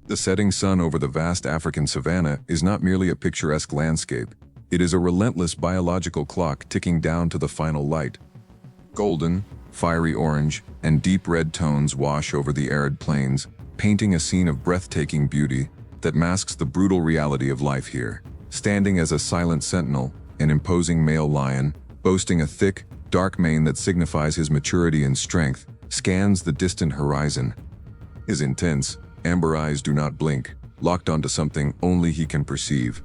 The setting sun over the vast African savanna is not merely a picturesque landscape. It is a relentless biological clock ticking down to the final light. Golden, fiery orange, and deep red tones wash over the arid plains, painting a scene of breathtaking beauty that masks the brutal reality of life here. Standing as a silent sentinel, an imposing male lion, boasting a thick, dark mane that signifies his maturity and strength, scans the distant horizon. His intense, amber eyes do not blink, locked onto something only he can perceive.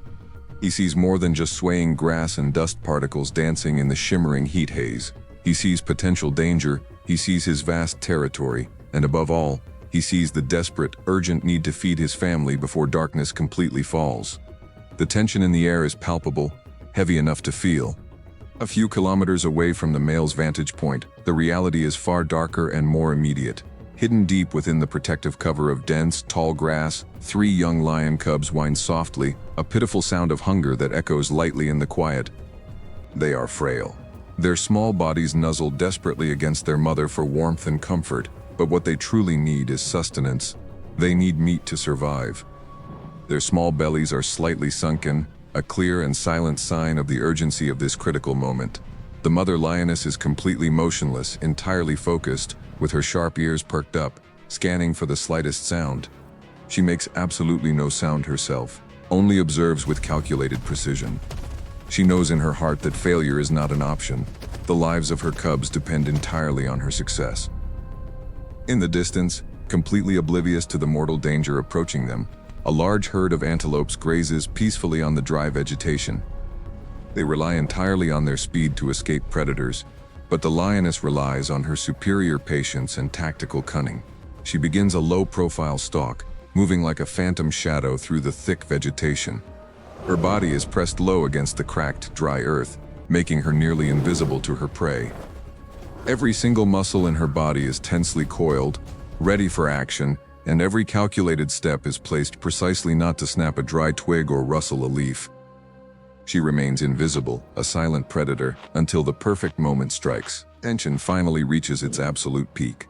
He sees more than just swaying grass and dust particles dancing in the shimmering heat haze. He sees potential danger, he sees his vast territory, and above all, he sees the desperate, urgent need to feed his family before darkness completely falls. The tension in the air is palpable, heavy enough to feel. A few kilometers away from the male's vantage point, the reality is far darker and more immediate. Hidden deep within the protective cover of dense, tall grass, 3 young lion cubs whine softly, a pitiful sound of hunger that echoes lightly in the quiet. They are frail. Their small bodies nuzzle desperately against their mother for warmth and comfort, but what they truly need is sustenance. They need meat to survive. Their small bellies are slightly sunken, a clear and silent sign of the urgency of this critical moment. The mother lioness is completely motionless, entirely focused, with her sharp ears perked up, scanning for the slightest sound. She makes absolutely no sound herself, only observes with calculated precision. She knows in her heart that failure is not an option. The lives of her cubs depend entirely on her success. In the distance, completely oblivious to the mortal danger approaching them, a large herd of antelopes grazes peacefully on the dry vegetation. They rely entirely on their speed to escape predators, but the lioness relies on her superior patience and tactical cunning. She begins a low-profile stalk, moving like a phantom shadow through the thick vegetation. Her body is pressed low against the cracked, dry earth, making her nearly invisible to her prey. Every single muscle in her body is tensely coiled, ready for action, and every calculated step is placed precisely not to snap a dry twig or rustle a leaf. She remains invisible, a silent predator, until the perfect moment strikes. Tension finally reaches its absolute peak.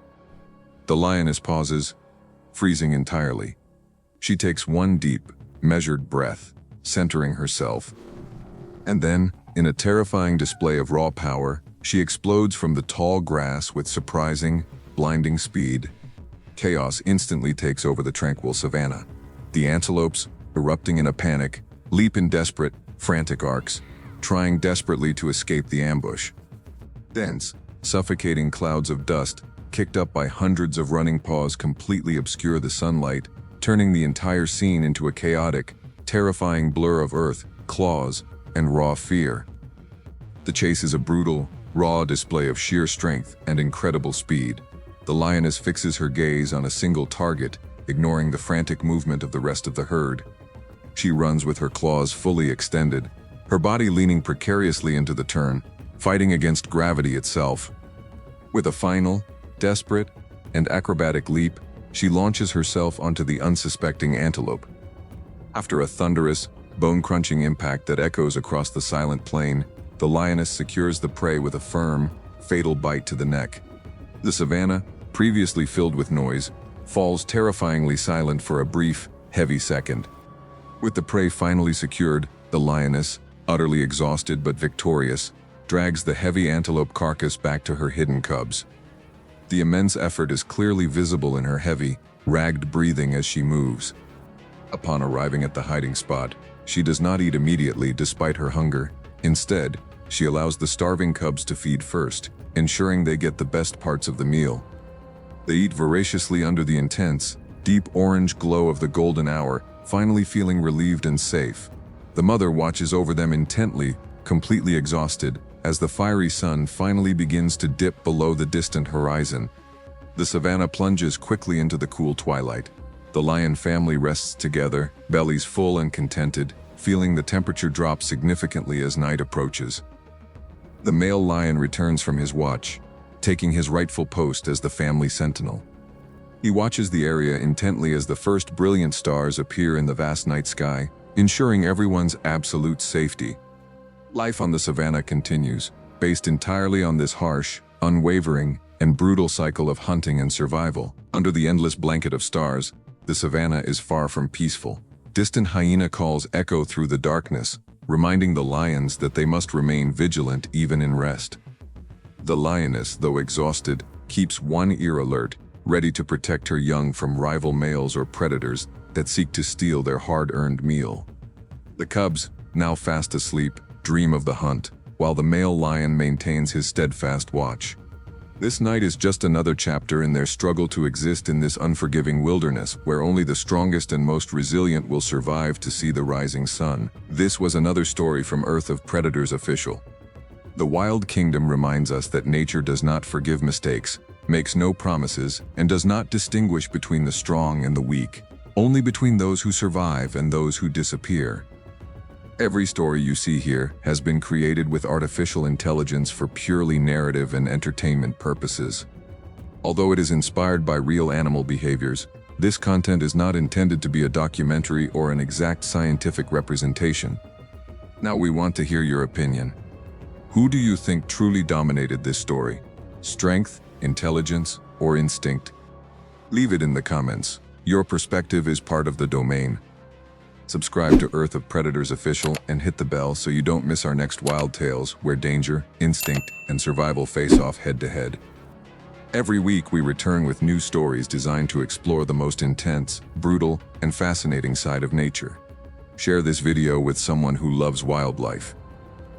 The lioness pauses, freezing entirely. She takes one deep, measured breath, centering herself. And then, in a terrifying display of raw power, she explodes from the tall grass with surprising, blinding speed. Chaos instantly takes over the tranquil savanna. The antelopes, erupting in a panic, leap in desperate, frantic arcs, trying desperately to escape the ambush. Dense, suffocating clouds of dust, kicked up by hundreds of running paws, completely obscure the sunlight, turning the entire scene into a chaotic, terrifying blur of earth, claws, and raw fear. The chase is a brutal, raw display of sheer strength and incredible speed. The lioness fixes her gaze on a single target, ignoring the frantic movement of the rest of the herd. She runs with her claws fully extended, her body leaning precariously into the turn, fighting against gravity itself. With a final, desperate, and acrobatic leap, she launches herself onto the unsuspecting antelope. After a thunderous, bone-crunching impact that echoes across the silent plain, the lioness secures the prey with a firm, fatal bite to the neck. The savanna, previously filled with noise, falls terrifyingly silent for a brief, heavy second. With the prey finally secured, the lioness, utterly exhausted but victorious, drags the heavy antelope carcass back to her hidden cubs. The immense effort is clearly visible in her heavy, ragged breathing as she moves. Upon arriving at the hiding spot, she does not eat immediately despite her hunger. Instead, she allows the starving cubs to feed first, ensuring they get the best parts of the meal. They eat voraciously under the intense, deep orange glow of the golden hour, finally feeling relieved and safe. The mother watches over them intently, completely exhausted, as the fiery sun finally begins to dip below the distant horizon. The savanna plunges quickly into the cool twilight. The lion family rests together, bellies full and contented, feeling the temperature drop significantly as night approaches. The male lion returns from his watch, taking his rightful post as the family sentinel. He watches the area intently as the first brilliant stars appear in the vast night sky, ensuring everyone's absolute safety. Life on the savanna continues, based entirely on this harsh, unwavering, and brutal cycle of hunting and survival. Under the endless blanket of stars, The savannah is far from peaceful. Distant hyena calls echo through the darkness, reminding the lions that they must remain vigilant even in rest. The lioness, though exhausted, keeps one ear alert, ready to protect her young from rival males or predators that seek to steal their hard-earned meal. The cubs, now fast asleep, dream of the hunt, while the male lion maintains his steadfast watch. This night is just another chapter in their struggle to exist in this unforgiving wilderness, where only the strongest and most resilient will survive to see the rising sun. This was another story from Earth of Predators official. The Wild Kingdom reminds us that nature does not forgive mistakes, makes no promises, and does not distinguish between the strong and the weak, only between those who survive and those who disappear. Every story you see here has been created with artificial intelligence for purely narrative and entertainment purposes. Although it is inspired by real animal behaviors, this content is not intended to be a documentary or an exact scientific representation. Now we want to hear your opinion. Who do you think truly dominated this story? Strength, intelligence, or instinct? Leave it in the comments. Your perspective is part of the domain. Subscribe to Earth of Predators Official and hit the bell so you don't miss our next wild tales where danger, instinct, and survival face off head-to-head. Every week we return with new stories designed to explore the most intense, brutal, and fascinating side of nature. Share this video with someone who loves wildlife.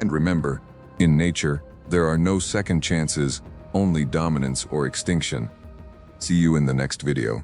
And remember, in nature, there are no second chances, only dominance or extinction. See you in the next video.